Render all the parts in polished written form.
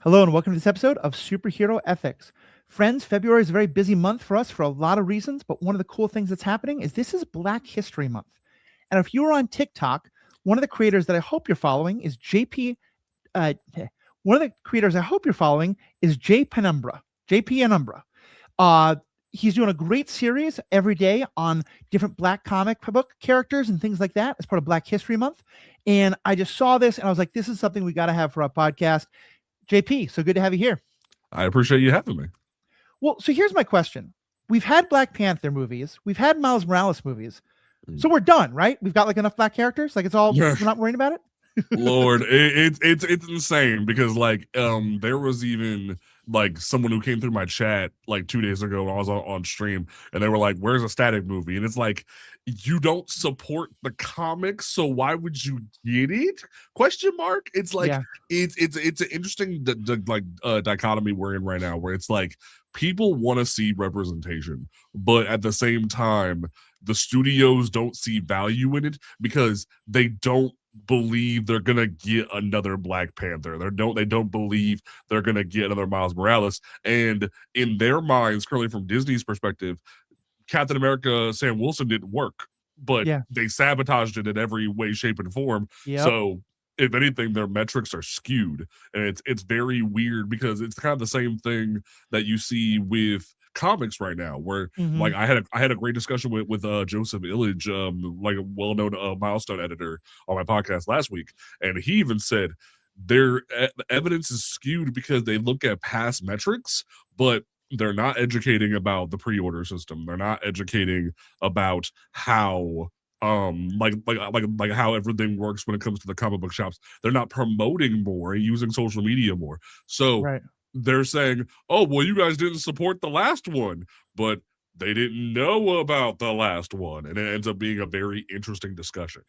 Hello and welcome to this episode of Superhero Ethics. Friends, February is a very busy month for us for a lot of reasons, but one of the cool things that's happening is this is Black History Month. And if you are on TikTok, one of the creators that I hope you're following is uh, JPenumbra. JPenumbra. Uh, he's doing a great series every day on different Black comic book characters and things like that as part of Black History Month. And I just saw this and I was like, this is something we got to have for our podcast. JP, so good to have you here. I appreciate you having me. Well, so here's my question. We've had Black Panther movies. We've had Miles Morales movies. So we're done, right? We've got like enough Black characters. Like we're not worrying about it. Lord, it's insane because there was even like someone who came through my chat like 2 days ago when I was on stream, and they were like, "Where's a Static movie?" And it's like, you don't support the comics, so why would you get it? Question mark. It's like it's an interesting dichotomy we're in right now, where it's like people want to see representation, but at the same time, the studios don't see value in it because they don't believe they're gonna get another Black Panther. They don't believe they're gonna get another Miles Morales. And in their minds, currently from Disney's perspective, Captain America Sam Wilson didn't work, but they sabotaged it in every way, shape, and form. Yep. So if anything, their metrics are skewed. And it's very weird because it's kind of the same thing that you see with comics right now, where like I had a great discussion with Joseph Illidge, like a well-known Milestone editor on my podcast last week, and he even said their evidence is skewed because they look at past metrics, but they're not educating about the pre-order system. They're not educating about how like how everything works when it comes to the comic book shops. They're not promoting more and using social media more. So they're saying, oh, well, you guys didn't support the last one, but they didn't know about the last one. And it ends up being a very interesting discussion.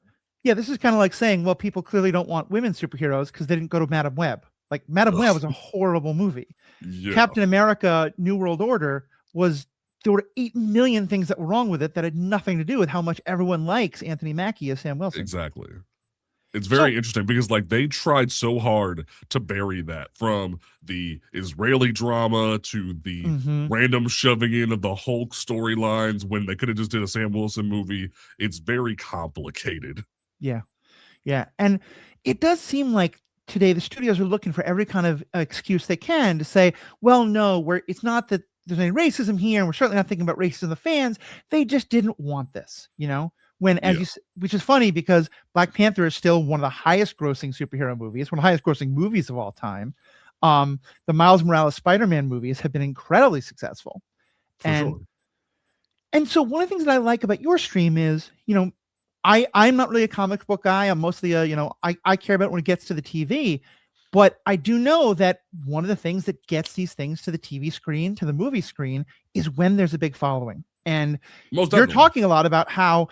Yeah, this is kind of like saying, well, people clearly don't want women superheroes because they didn't go to Madame Web. Like Madame Web was a horrible movie. Captain America New World Order there were 8 million things that were wrong with it that had nothing to do with how much everyone likes Anthony Mackie as Sam Wilson. Exactly. It's very interesting because like they tried so hard to bury that, from the Israeli drama to the random shoving in of the Hulk storylines when they could have just did a Sam Wilson movie. It's very complicated. Yeah. And it does seem like today the studios are looking for every kind of excuse they can to say, well, no, it's not that there's any racism here, and we're certainly not thinking about racism of the fans. They just didn't want this, when, which is funny because Black Panther is still one of the highest grossing superhero movies, one of the highest grossing movies of all time. The Miles Morales Spider-Man movies have been incredibly successful. And so one of the things that I like about your stream is, I'm not really a comic book guy. I'm mostly I care about when it gets to the TV, but I do know that one of the things that gets these things to the TV screen, to the movie screen, is when there's a big following. And you're talking a lot about how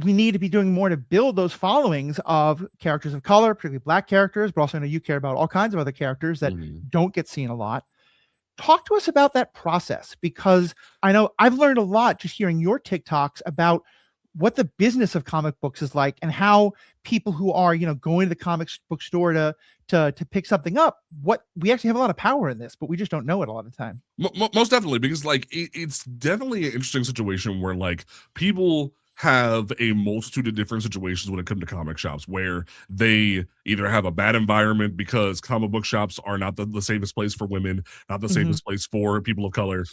we need to be doing more to build those followings of characters of color, particularly Black characters, but also I know you care about all kinds of other characters that don't get seen a lot. Talk to us about that process, because I know I've learned a lot just hearing your TikToks about what the business of comic books is like, and how people who are, going to the comic book store to pick something up, what we actually have a lot of power in this, but we just don't know it a lot of the time. Most definitely, because like it's definitely an interesting situation where like people have a multitude of different situations when it comes to comic shops, where they either have a bad environment because comic book shops are not the safest place for women, not the safest place for people of color,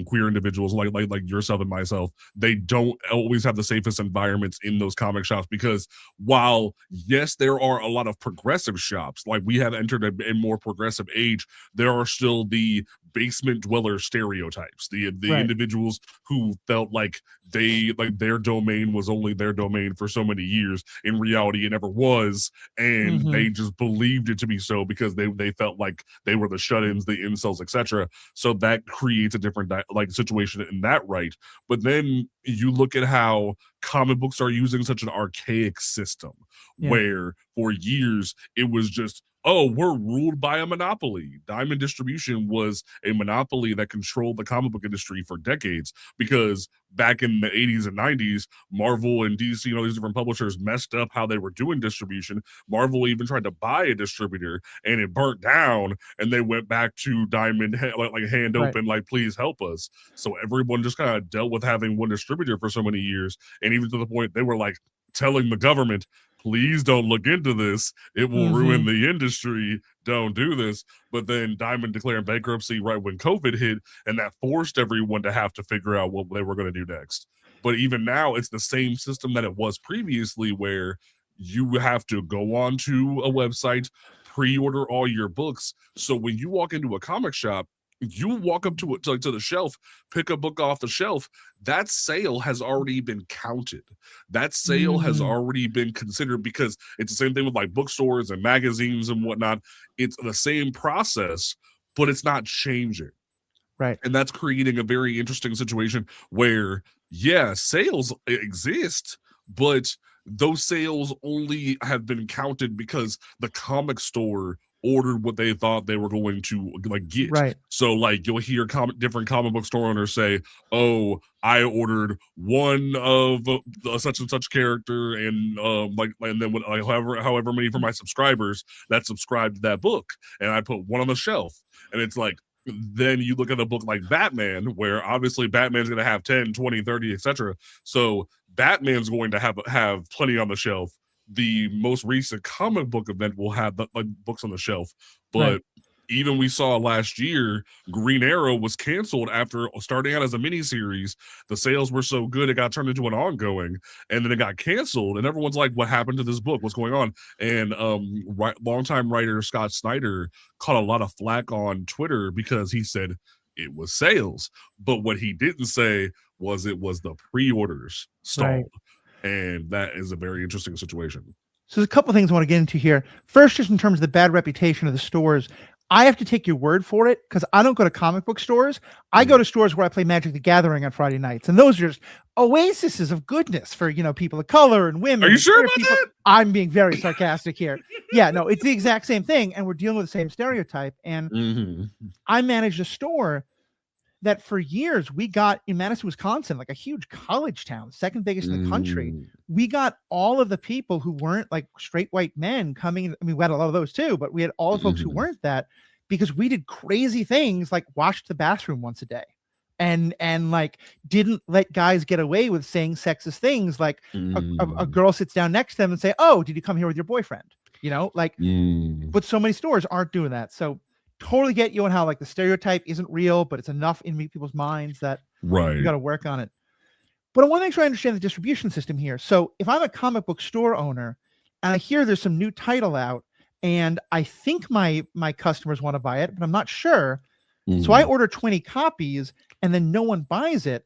queer individuals like yourself and myself. They don't always have the safest environments in those comic shops, because while yes, there are a lot of progressive shops, like we have entered a more progressive age, there are still the basement dweller stereotypes, the individuals who felt like their domain was only their domain for so many years. In reality, it never was, and they just believed it to be so because they felt like they were the shut-ins, the incels, etc. So that creates a different situation in that right. But then you look at how comic books are using such an archaic system where for years it was just oh, we're ruled by a monopoly. Diamond Distribution was a monopoly that controlled the comic book industry for decades because back in the 80s and 90s, Marvel and DC and all these different publishers messed up how they were doing distribution. Marvel even tried to buy a distributor and it burnt down, and they went back to Diamond, like hand open, like, please help us. So everyone just kind of dealt with having one distributor for so many years, and even to the point they were like telling the government, please don't look into this. It will ruin the industry. Don't do this. But then Diamond declared bankruptcy right when COVID hit, and that forced everyone to have to figure out what they were going to do next. But even now, it's the same system that it was previously, where you have to go onto a website, pre-order all your books. So when you walk into a comic shop, you walk up to the shelf, pick a book off the shelf, that sale has already been counted. That sale has already been considered, because it's the same thing with like bookstores and magazines and whatnot. It's the same process, but it's not changing. Right. And that's creating a very interesting situation where, yeah, sales exist, but those sales only have been counted because the comic store ordered what they thought they were going to like get. Right. So like you'll hear different comic book store owners say, oh, I ordered one of such and such character, and and then however many for my subscribers that subscribed to that book, and I put one on the shelf. And it's like, then you look at a book like Batman, where obviously Batman's going to have 10, 20, 30, etc. So Batman's going to have plenty on the shelf. The most recent comic book event will have like books on the shelf, but even we saw last year, Green Arrow was canceled after starting out as a miniseries. The sales were so good, it got turned into an ongoing, and then it got canceled. And everyone's like, what happened to this book? What's going on? And longtime writer Scott Snyder caught a lot of flack on Twitter because he said it was sales. But what he didn't say was it was the pre-orders stalled. And that is a very interesting situation. So there's a couple things I want to get into here. First, just in terms of the bad reputation of the stores, I have to take your word for it, because I don't go to comic book stores. I go to stores where I play Magic the Gathering on Friday nights, and those are just oases of goodness for, people of color and women. Are you sure about that? I'm being very sarcastic here. Yeah, no, it's the exact same thing, and we're dealing with the same stereotype. And I managed a store that for years we got in Madison, Wisconsin, like a huge college town, second biggest in the country. We got all of the people who weren't like straight white men coming. I mean, we had a lot of those too, but we had all the folks who weren't that, because we did crazy things like washed the bathroom once a day, and like didn't let guys get away with saying sexist things, like a girl sits down next to them and say, oh, did you come here with your boyfriend? But so many stores aren't doing that. So totally get you on how like the stereotype isn't real, but it's enough in people's minds that you got to work on it. But I want to make sure I understand the distribution system here. So if I'm a comic book store owner and I hear there's some new title out, and I think my customers want to buy it, but I'm not sure. So I order 20 copies and then no one buys it,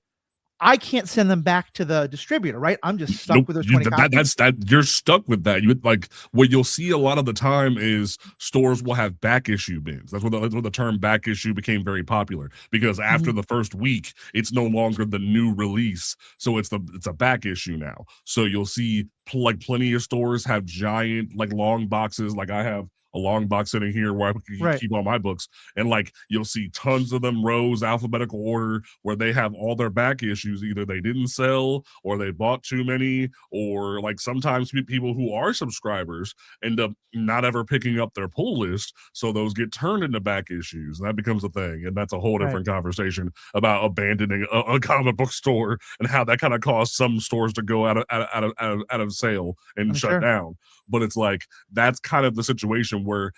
I can't send them back to the distributor, right? I'm just stuck with those 20 copies. You're stuck with that. You like what you'll see a lot of the time is stores will have back issue bins. That's what the term back issue became very popular, because after the first week, it's no longer the new release, so it's a back issue now. So you'll see like plenty of stores have giant like long boxes. Like I have a long box sitting here where I keep all my books, and like you'll see tons of them, rows, alphabetical order, where they have all their back issues. Either they didn't sell, or they bought too many, or like sometimes people who are subscribers end up not ever picking up their pull list, so those get turned into back issues, and that becomes a thing. And that's a whole different conversation about abandoning a comic book store and how that kind of caused some stores to go out of sale and shut down. But it's like that's kind of the situation where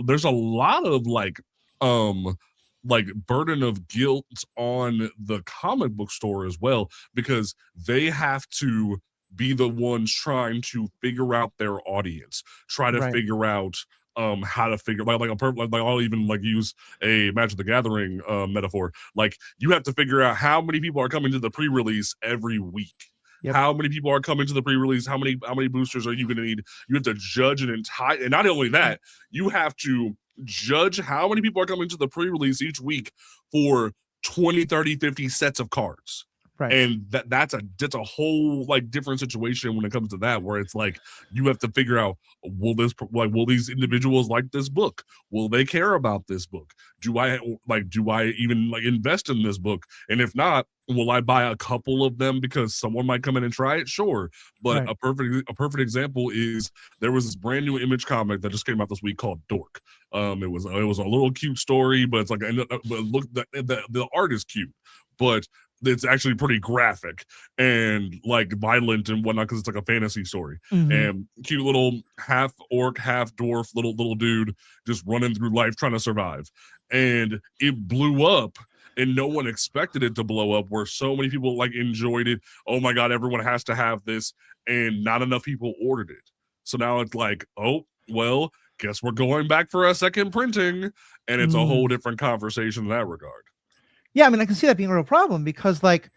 there's a lot of like burden of guilt on the comic book store as well, because they have to be the ones trying to figure out their audience, try to figure out how to figure like I'll even like use a Magic the Gathering metaphor. Like you have to figure out how many people are coming to the pre-release every week. Yep. How many people are coming to the pre-release? How many boosters are you going to need? You have to judge an entire, and not only that, you have to judge how many people are coming to the pre-release each week for 20, 30, 50 sets of cards. Right. And that's a whole like different situation when it comes to that, where it's like you have to figure out, will these individuals like this book? Will they care about this book? Do I even like invest in this book? And if not, will I buy a couple of them because someone might come in and try it? Sure. But Right. a perfect example is there was this brand new Image comic that just came out this week called Dork. It was a little cute story, but it's like, but look, the art is cute, but it's actually pretty graphic and like violent and whatnot because it's like a fantasy story. Mhm. And cute little half orc, half dwarf little dude just running through life trying to survive. And it blew up and no one expected it to blow up, where so many people like enjoyed it. Oh my god, everyone has to have this, and not enough people ordered it. So now it's like, oh well, guess we're going back for a second printing, and it's a whole different conversation in that regard. Yeah, I mean, I can see that being a real problem because, like,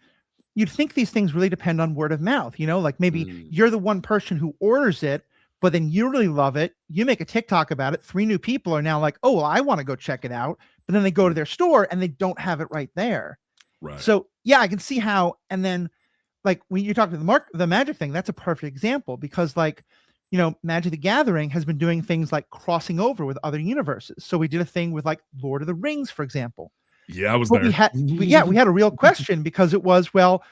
you'd think these things really depend on word of mouth, like maybe you're the one person who orders it, but then you really love it. You make a TikTok about it. 3 new people are now like, oh, well, I want to go check it out. But then they go to their store and they don't have it right there. Right. So yeah, I can see how. And then like when you talk to the Magic thing, that's a perfect example because like, Magic the Gathering has been doing things like crossing over with other universes. So we did a thing with like Lord of the Rings, for example. Yeah, I was But there. we had a real question because it was, well,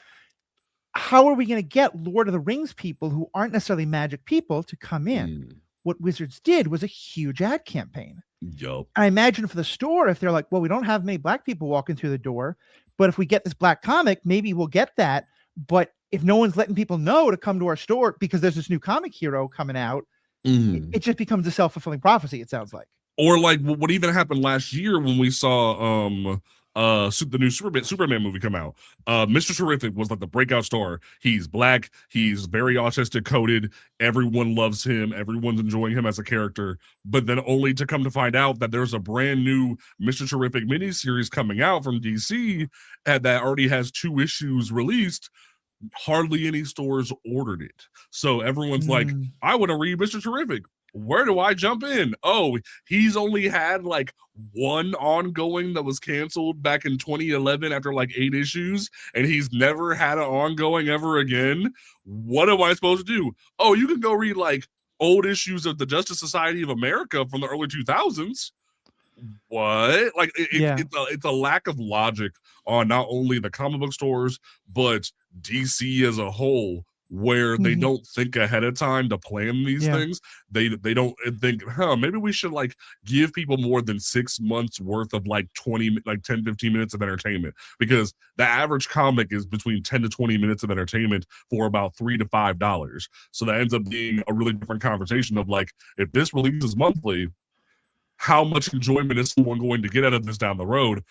how are we going to get Lord of the Rings people who aren't necessarily Magic people to come in? What Wizards did was a huge ad campaign. Yup. I imagine for the store, if they're like, well, we don't have many Black people walking through the door, but if we get this Black comic, maybe we'll get that. But if no one's letting people know to come to our store because there's this new comic hero coming out, it just becomes a self-fulfilling prophecy, it sounds like. Or like what even happened last year when we saw the new Superman movie come out. Mr. Terrific was like the breakout star. He's Black, he's very autistic coded, everyone loves him, everyone's enjoying him as a character, but then only to come to find out that there's a brand new Mr. Terrific miniseries coming out from DC that already has 2 issues released. Hardly any stores ordered it. So everyone's like, I want to read Mr. Terrific. Where do I jump in? Oh, he's only had like 1 ongoing that was canceled back in 2011 after like 8 issues, and he's never had an ongoing ever again. What am I supposed to do? Oh, you can go read like old issues of the Justice Society of America from the early 2000s. What? Like it's a lack of logic on not only the comic book stores but DC as a whole, where they don't think ahead of time to plan these things. They don't think, maybe we should like give people more than 6 months worth of like 10, 15 minutes of entertainment, because the average comic is between 10 to 20 minutes of entertainment for about $3 to $5. So that ends up being a really different conversation of like, if this releases monthly, how much enjoyment is someone going to get out of this down the road?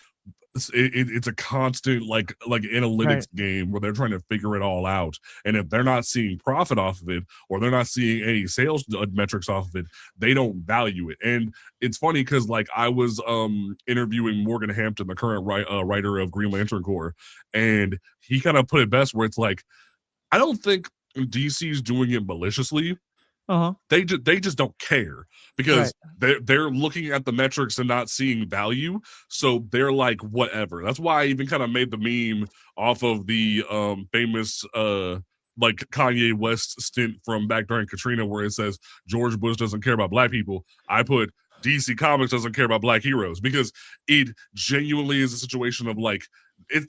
It's a constant like analytics game where they're trying to figure it all out, and if they're not seeing profit off of it, or they're not seeing any sales metrics off of it, they don't value it. And it's funny because like I was interviewing Morgan Hampton, the current writer of Green Lantern Corps, and he kind of put it best where it's like, I don't think DC's doing it maliciously. They just don't care, because they're looking at the metrics and not seeing value, so they're like, whatever. That's why I even kind of made the meme off of the famous like Kanye West stint from back during Katrina, where it says George Bush doesn't care about Black people. I put DC Comics doesn't care about Black heroes, because it genuinely is a situation of like,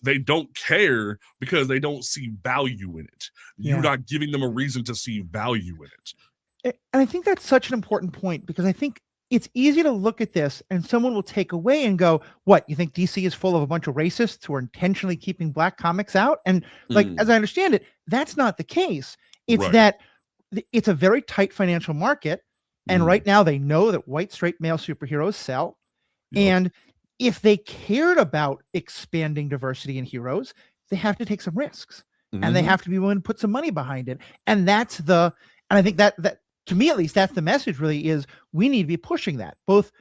they don't care because they don't see value in it. You're not giving them a reason to see value in it. And I think that's such an important point, because I think it's easy to look at this and someone will take away and go, what, you think DC is full of a bunch of racists who are intentionally keeping Black comics out? And like, as I understand it, that's not the case. It's that it's a very tight financial market. And right now they know that white straight male superheroes sell. And if they cared about expanding diversity in heroes, they have to take some risks and they have to be willing to put some money behind it. And and I think that to me, at least, that's the message really, is we need to be pushing that, both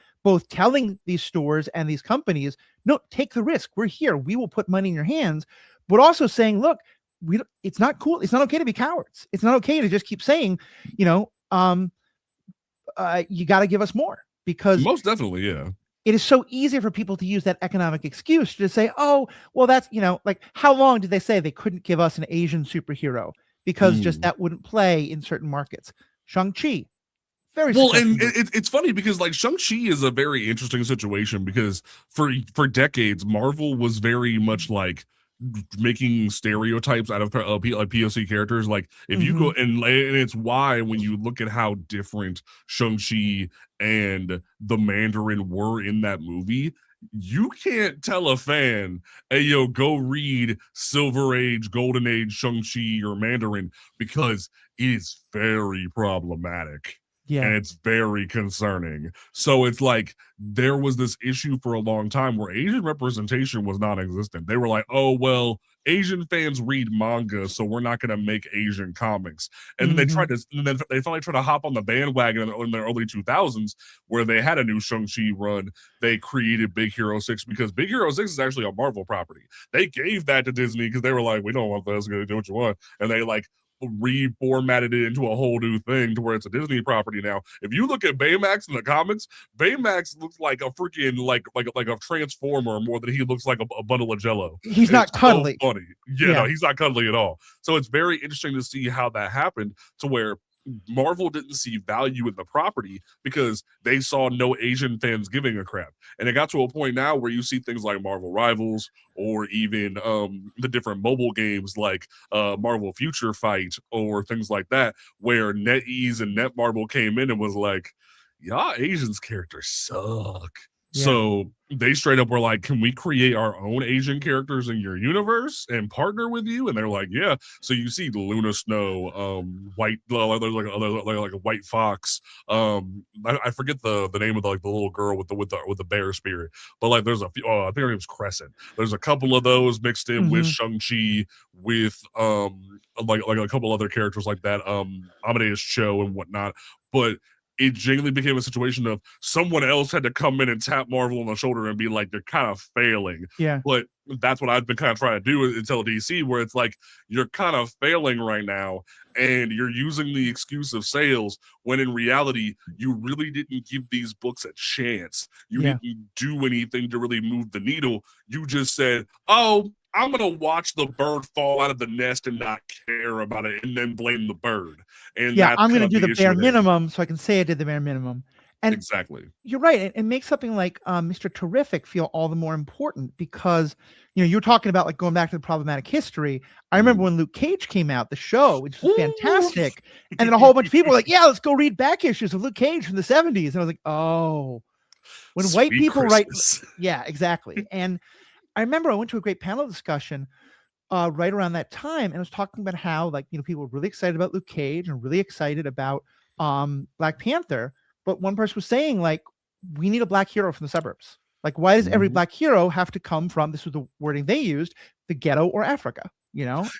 telling these stores and these companies, no, take the risk. We're here. We will put money in your hands, but also saying, look, it's not cool. It's not okay to be cowards. It's not okay to just keep saying, you got to give us more, because most definitely. Yeah. it is so easy for people to use that economic excuse to say, oh, well, that's, like how long did they say they couldn't give us an Asian superhero because just Mm. that wouldn't play in certain markets? Shang-Chi, very Well, successful and movie. it's funny because like Shang-Chi is a very interesting situation because for decades Marvel was very much like making stereotypes out of like POC characters. Like if you go Mm-hmm. and it's why when you look at how different Shang-Chi and the Mandarin were in that movie, you can't tell a fan, hey yo, go read Silver Age, Golden Age Shang-Chi or Mandarin because it is very problematic and Yeah. it's very concerning. So it's like there was this issue for a long time where Asian representation was non-existent. They were like, "Oh well, Asian fans read manga, so we're not going to make Asian comics." And then they Mm-hmm. tried to, and then they finally tried to hop on the bandwagon in the early 2000s, where they had a new Shang-Chi run. They created Big Hero 6 because Big Hero 6 is actually a Marvel property. They gave that to Disney because they were like, "We don't want this. Going to do what you want," and they like reformatted it into a whole new thing to where it's a Disney property now. If you look at Baymax in the comics, Baymax looks like a freaking like a transformer more than he looks like a bundle of jello. He's And not it's so cuddly. funny. Yeah, no, Yeah. he's not cuddly at all. So it's very interesting to see how that happened to where Marvel didn't see value in the property because they saw no Asian fans giving a crap. And it got to a point now where you see things like Marvel Rivals or even the different mobile games like Marvel Future Fight or things like that, where NetEase and Netmarble came in and was like, y'all Asians characters suck. Yeah. So they straight up were like, can we create our own Asian characters in your universe and partner with you? And they're like, yeah. So you see Luna Snow, White, like a White Fox. I forget the name of the little girl with the bear spirit, but like there's a few. Oh, I think her name's Crescent. There's a couple of those mixed in with Mm-hmm. Shang-Chi, with like a couple other characters like that, Amadeus Cho and whatnot. But it genuinely became a situation of someone else had to come in and tap Marvel on the shoulder and be like, they're kind of failing. Yeah. But that's what I've been kind of trying to do until DC, where it's like, you're kind of failing right now and you're using the excuse of sales when in reality, you really didn't give these books a chance. You Yeah. didn't do anything to really move the needle. You just said, oh, I'm going to watch the bird fall out of the nest and not care about it and then blame the bird. And Yeah. that's I'm kind going to of do the the issue bare there. minimum so I can say I did the bare minimum. And Exactly. you're right. It makes something like Mr. Terrific feel all the more important because, you're talking about like going back to the problematic history. I remember when Luke Cage came out, the show, which was fantastic. And then a whole bunch of people were like, yeah, let's go read back issues of Luke Cage from the 70s. And I was like, oh, when white Sweet people write. Christmas. Yeah, exactly. And I remember I went to a great panel discussion right around that time, and I was talking about how people were really excited about Luke Cage and really excited about Black Panther, but one person was saying like, we need a black hero from the suburbs. Like, why does every black hero have to come from, this was the wording they used, the ghetto or Africa?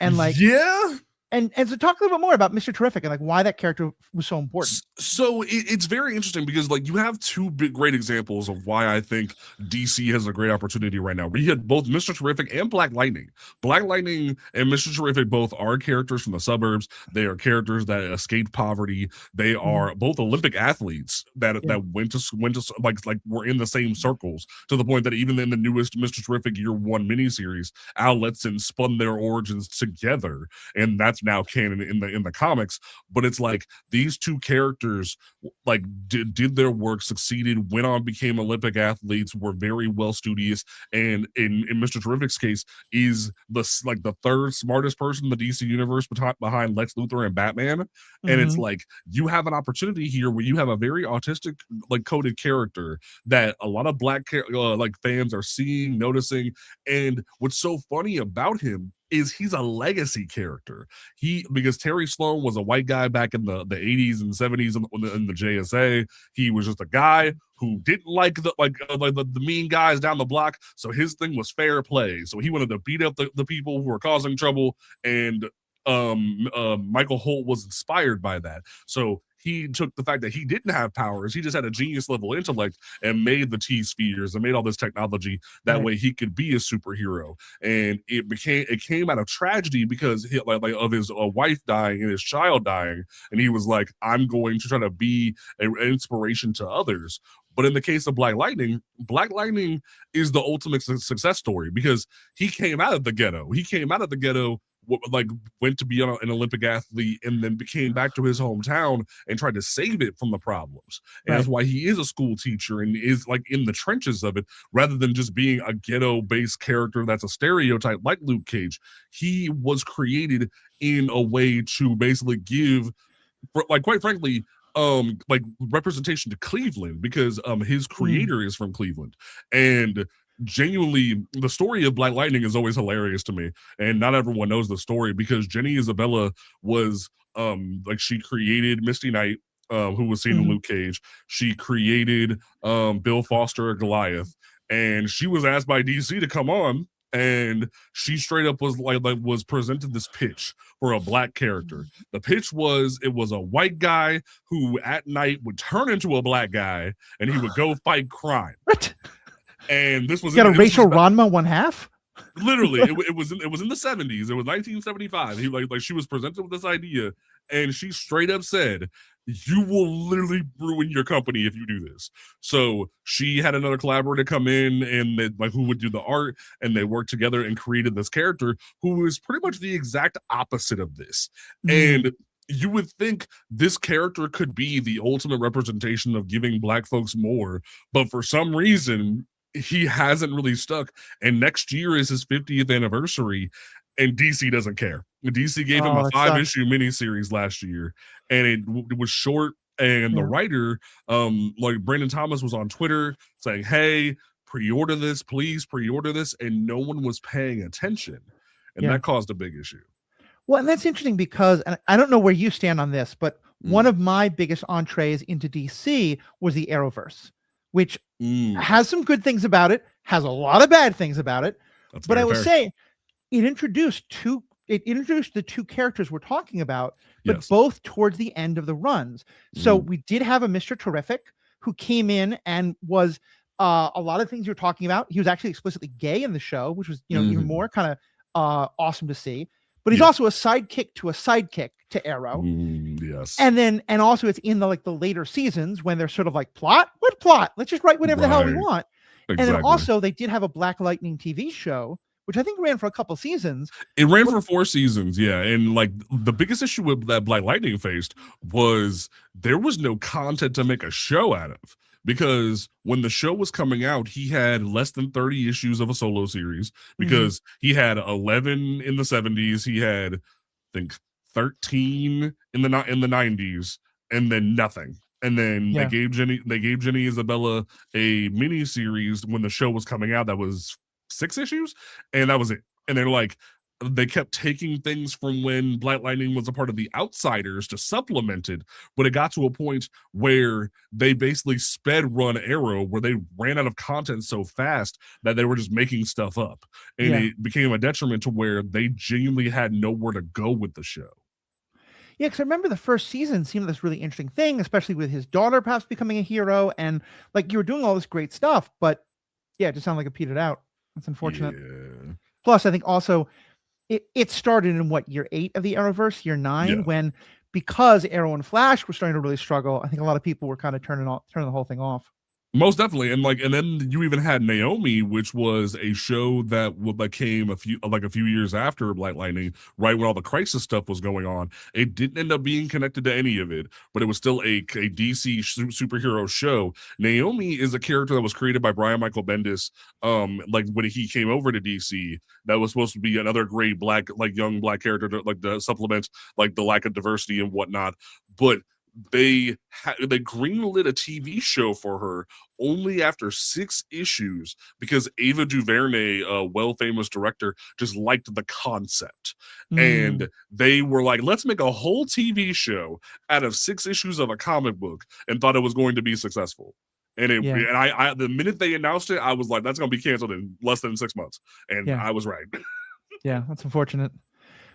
And like, Yeah. and so talk a little bit more about Mr. Terrific and like why that character was so important. So it's very interesting because like you have two great examples of why I think DC has a great opportunity right now. We had both Mr. Terrific and Black Lightning. Black Lightning and Mr. Terrific both are characters from the suburbs. They are characters that escaped poverty. They are both Olympic athletes that went to like were in the same circles, to the point that even in the newest Mr. Terrific Year One miniseries, Al Letson spun their origins together, and that's now canon in the comics. But it's like these two characters like did their work, succeeded, went on, became Olympic athletes, were very well studious, and in Mr. Terrific's case is the third smartest person in the DC universe behind Lex Luthor and Batman. And it's like you have an opportunity here where you have a very autistic like coded character that a lot of black like fans are seeing, noticing. And what's so funny about him is he's a legacy character. Because Terry Sloan was a white guy back in the 80s and 70s in the JSA. He was just a guy who didn't like the mean guys down the block. So his thing was fair play. So he wanted to beat up the people who were causing trouble. And Michael Holt was inspired by that. So he took the fact that he didn't have powers, he just had a genius level intellect, and made the T spheres and made all this technology that Right. way he could be a superhero. And it came out of tragedy because like of his wife dying and his child dying, and he was like, I'm going to try to be an inspiration to others. But in the case of Black Lightning is the ultimate success story because he came out of the ghetto. He came out of the ghetto, like went to be an Olympic athlete, and then came back to his hometown and tried to save it from the problems. And that's Right. why he is a school teacher and is like in the trenches of it, rather than just being a ghetto-based character that's a stereotype like Luke Cage. He was created in a way to basically give, like, quite frankly, like representation to Cleveland, because his creator is from Cleveland. And genuinely, the story of Black Lightning is always hilarious to me, and not everyone knows the story because Jenny Isabella was like, she created Misty Knight, who was seen in Mhm. Luke Cage. She created Bill Foster, Goliath, and she was asked by DC to come on, and she straight up was like was presented this pitch for a black character. The pitch was, it was a white guy who at night would turn into a black guy and he would go fight crime. What? And this was Got a this Rachel was Ranma one half? literally it was in the 70s. It was 1975. He like she was presented with this idea, and she straight up said, you will literally ruin your company if you do this. So she had another collaborator come in, and they, like, who would do the art, and they worked together and created this character who is pretty much the exact opposite of this. And you would think this character could be the ultimate representation of giving black folks more, but for some reason he hasn't really stuck. And next year is his 50th anniversary, and DC doesn't care. DC gave him Oh, a that 5-issue miniseries last year, and it was short. And the Yeah. writer, like Brandon Thomas, was on Twitter saying, "Hey, pre-order this, please pre-order this," and no one was paying attention, and Yeah. that caused a big issue. Well, and that's interesting because, and I don't know where you stand on this, but one Mm. of my biggest entrees into DC was the Arrowverse, which Mm. has some good things about it, has a lot of bad things about it. That's But I very will fair. say it introduced the two characters we're talking about, but Yes. both towards the end of the runs. So we did have a Mr. Terrific who came in and was a lot of things you're talking about. He was actually explicitly gay in the show, which was, even more kind of awesome to see. But he's Yeah. also a sidekick to Arrow. Yes. And also it's in the later seasons when they're sort of like, plot? What plot? Let's just write whatever the hell we Right. want. And then Exactly. also they did have a Black Lightning TV show, which I think ran for a couple seasons. It ran for 4 seasons, yeah. And like the biggest issue with that Black Lightning faced was there was no content to make a show out of. Because when the show was coming out, he had less than 30 issues of a solo series, because he had 11 in the 70s, he had, I think, 13 in the 90s, and then nothing. And then Yeah. they gave Jenny Isabella a mini series when the show was coming out that was 6 issues, and that was it. And they're like, they kept taking things from when Black Lightning was a part of the Outsiders to supplement it, but it got to a point where they basically sped run Arrow, where they ran out of content so fast that they were just making stuff up, and Yeah. it became a detriment to where they genuinely had nowhere to go with the show. Yeah, because I remember the first season seemed this really interesting thing, especially with his daughter perhaps becoming a hero, and like you were doing all this great stuff, but yeah, it just sounded like it petered out. That's unfortunate. Yeah. Plus, I think also it started in what, year 8 of the Arrowverse, year 9, Yeah. when because Arrow and Flash were starting to really struggle, I think a lot of people were kind of turning the whole thing off. Most definitely. And then you even had Naomi, which was a show that came a few years after Black Lightning, right when all the Crisis stuff was going on. It didn't end up being connected to any of it, but it was still a DC superhero show. Naomi is a character that was created by Brian Michael Bendis, like when he came over to DC, that was supposed to be another great black, like young black character to supplement like the lack of diversity and whatnot. But they greenlit a TV show for her only after 6 issues, because Ava DuVernay, a well-famous director, just liked the concept. And they were like, let's make a whole TV show out of 6 issues of a comic book, and thought it was going to be successful. And I the minute they announced it, I was like, that's going to be canceled in less than 6 months. And I was right. Yeah, that's unfortunate.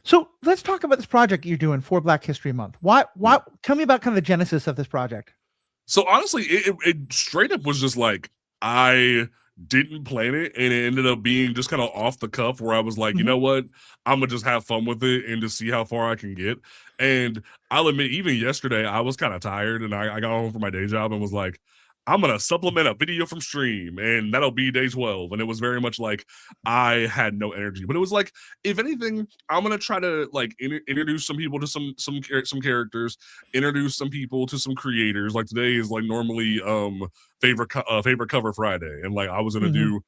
So let's talk about this project you're doing for Black History Month. Why? Yeah. Why? Tell me about kind of the genesis of this project. So honestly, it straight up was just like I didn't plan it, and it ended up being just kind of off the cuff. Where I was like, you Mhm. know what, I'm gonna just have fun with it and just see how far I can get. And I'll admit, even yesterday, I was kind of tired, and I got home from my day job and was like, I'm gonna supplement a video from stream, and that'll be day 12. And it was very much like I had no energy, but it was like, if anything, I'm gonna try to like introduce some people to some characters, introduce some people to some creators. Like today is like normally favorite cover Friday, and like I was gonna Mhm. do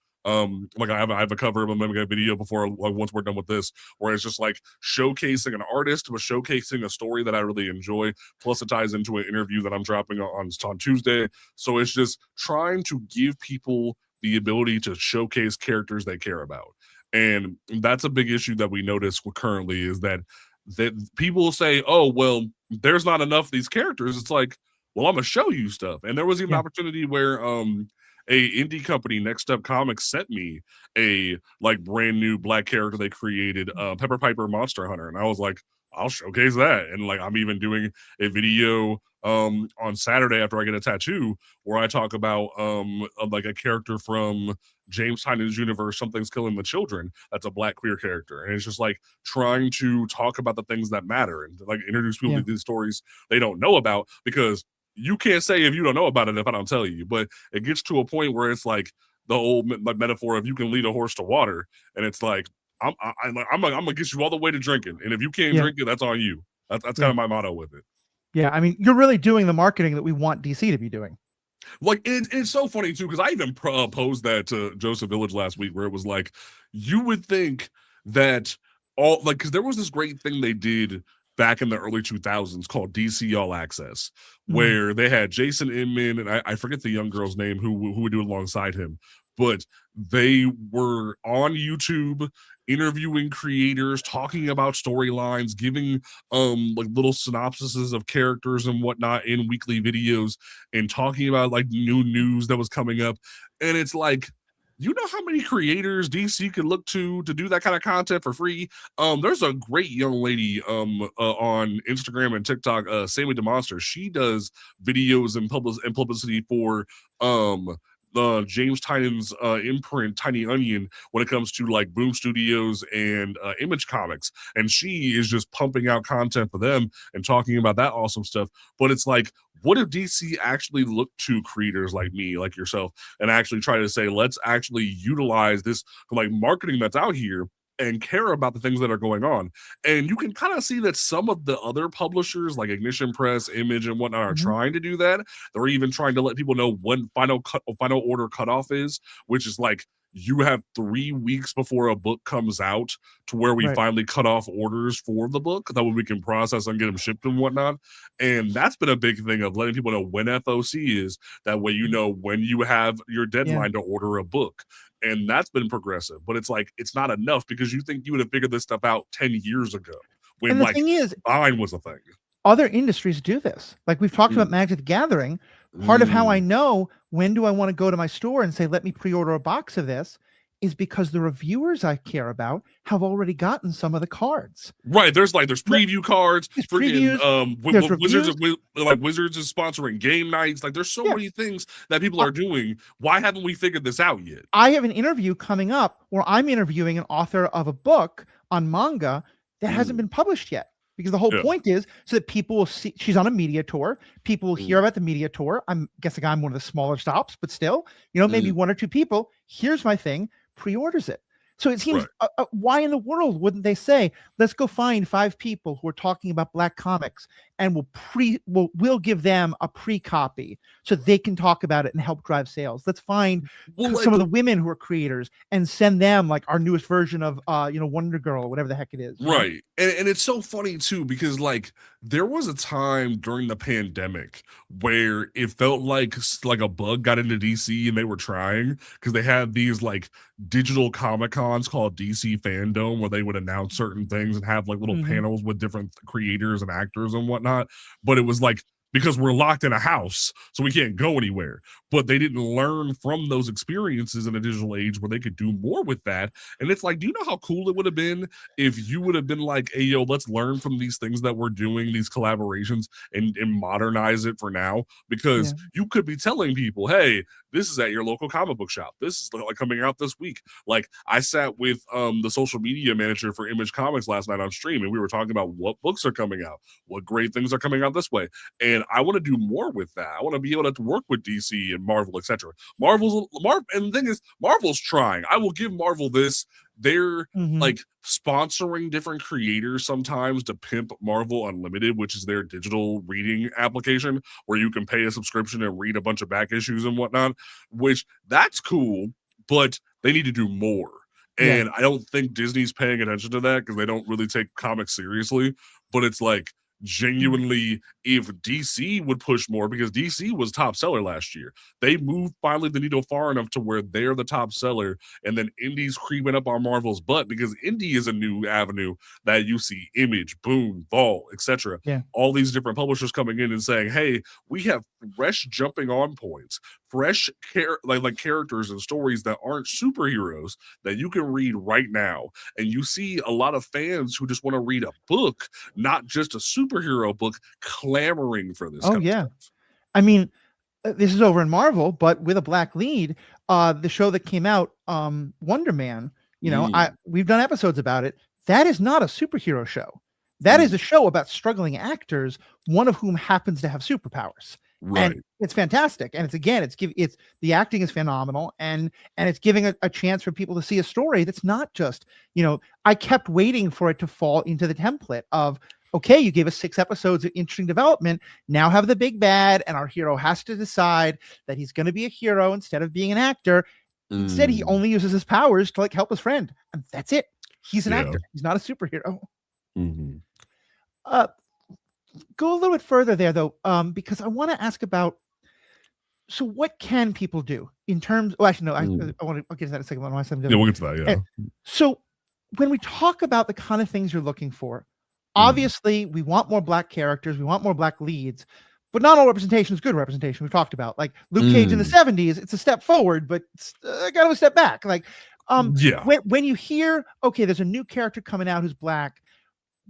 like I have a cover of a video before, like once we're done with this, where it's just like showcasing an artist but showcasing a story that I really enjoy, plus it ties into an interview that I'm dropping on Tuesday. So it's just trying to give people the ability to showcase characters they care about. And that's a big issue that we notice currently, is that people say, oh well, there's not enough of these characters. It's like, well, I'm gonna show you stuff. And there was even an Yeah. opportunity where a indie company, Next Up Comics, sent me a like brand new black character they created, Pepper Piper Monster Hunter, and I was like, I'll showcase that. And like I'm even doing a video on Saturday after I get a tattoo, where I talk about like a character from James Tynan's universe, Something's Killing the Children, that's a black queer character. And it's just like trying to talk about the things that matter and like introduce people Yeah. to these stories they don't know about, because you can't say if you don't know about it if I don't tell you. But it gets to a point where it's like the old like metaphor of you can lead a horse to water, and it's like I'm gonna get you all the way to drinking, and if you can't Yeah. drink it, that's on you. That's kind Yeah. of my motto with it. Yeah. I mean, you're really doing the marketing that we want DC to be doing. Like it's so funny too, because I even posed that to Joseph Village last week, where it was like, you would think that all like, because there was this great thing they did back in the early 2000s called DC All Access, Mhm. where they had Jason Inman, and I forget the young girl's name who would do it alongside him, but they were on YouTube interviewing creators, talking about storylines, giving like little synopsises of characters and whatnot in weekly videos, and talking about like new news that was coming up. And it's like, you know how many creators DC could look to do that kind of content for free? There's a great young lady on Instagram and TikTok, Sammy DeMonster. She does videos and publicity for James Tynan's imprint, Tiny Onion, when it comes to like Boom Studios and Image Comics. And she is just pumping out content for them and talking about that awesome stuff. But it's like, what if DC actually looked to creators like me, like yourself, and actually try to say, let's actually utilize this like marketing that's out here and care about the things that are going on. And you can kind of see that some of the other publishers like Ignition Press, Image, and whatnot are Mhm. trying to do that. They're even trying to let people know when final order cutoff is, which is like you have 3 weeks before a book comes out to where we Right. finally cut off orders for the book, that way we can process and get them shipped and whatnot. And that's been a big thing of letting people know when FOC is. That way, you know when you have your Yeah. deadline to order a book. And that's been progressive, but it's like it's not enough, because you think you would have figured this stuff out 10 years ago when And the like thing is, Vine was a thing. other industries do this. Like we've talked about Mm. Magic the Gathering. Part of how I Mm. know when do I want to go to my store and say, let me pre-order a box of this, is because the reviewers I care about have already gotten some of the cards. Right, there's The preview cards, There's freaking previews, there's Wizards reviews. of like Wizards is sponsoring game nights. Like there's so Yeah. many things that people I are doing. Why haven't we figured this out yet? I have an interview coming up where I'm interviewing an author of a book on manga that hasn't Mm. been published yet. Because the whole Yeah. point is so that people will see she's on a media tour. People will hear Mm. about the media tour. I'm guessing I'm one of the smaller stops, but still, maybe Mm. one or two people. Here's my thing, pre-orders it. So it seems, Right. why in the world wouldn't they say, let's go find 5 people who are talking about Black comics, and we'll give them a pre-copy so they can talk about it and help drive sales. Let's find Well, some like of the women who are creators and send them like our newest version of Wonder Girl or whatever the heck it is. right. And it's so funny too, because like there was a time during the pandemic where it felt like a bug got into DC, and they were trying, because they had these like digital comic cons called DC Fandom, where they would announce certain things and have like little Mhm. panels with different creators and actors and whatnot. But it was like because we're locked in a house, so we can't go anywhere. But they didn't learn from those experiences in a digital age where they could do more with that. And it's like, do you know how cool it would have been if you would have been like, hey, yo, let's learn from these things that we're doing, these collaborations, and modernize it for now? Because Yeah. you could be telling people, hey, this is at your local comic book shop. This is like coming out this week. Like I sat with the social media manager for Image Comics last night on stream, and we were talking about what books are coming out, what great things are coming out this way. And I want to do more with that. I want to be able to work with DC and Marvel, etc. And the thing is, Marvel's trying. I will give Marvel this. They're like sponsoring different creators sometimes to pimp Marvel Unlimited, which is their digital reading application where you can pay a subscription and read a bunch of back issues and whatnot, which that's cool, but they need to do more. And I don't think Disney's paying attention to that because they don't really take comics seriously. But it's like, genuinely, if DC would push more, because DC was top seller last year, they moved finally the needle far enough to where they're the top seller, and then Indie's creeping up on Marvel's butt because Indie is a new avenue that you see Image, Boom, Vault, etc. Yeah. All these different publishers coming in and saying, hey, we have fresh jumping on points, fresh like characters and stories that aren't superheroes that you can read right now. And you see a lot of fans who just want to read a book, not just a superhero book, clamoring for this. Oh yeah. I mean, this is over in Marvel, but with a black lead. The show that came out, Wonder Man, we've done episodes about it. That is not a superhero show. That is a show about struggling actors, one of whom happens to have superpowers. Right. And it's fantastic. And it's the acting is phenomenal, and it's giving a chance for people to see a story that's not just, I kept waiting for it to fall into the template of, okay, you gave us 6 episodes of interesting development. Now have the big bad, and our hero has to decide that he's going to be a hero instead of being an actor. Instead, he only uses his powers to help his friend, and that's it. He's an actor. He's not a superhero. Go a little bit further there, though, because I want to ask about. So, what can people do in terms? Oh, actually, no. I'll get to that in a second. We'll get to that. Yeah. So, when we talk about the kind of things you're looking for, obviously, we want more black characters, we want more black leads, but not all representation is good representation. We've talked about, like Luke Cage in the 70s. It's a step forward, but it's kind of a step back. Like, when you hear, okay, there's a new character coming out who's black,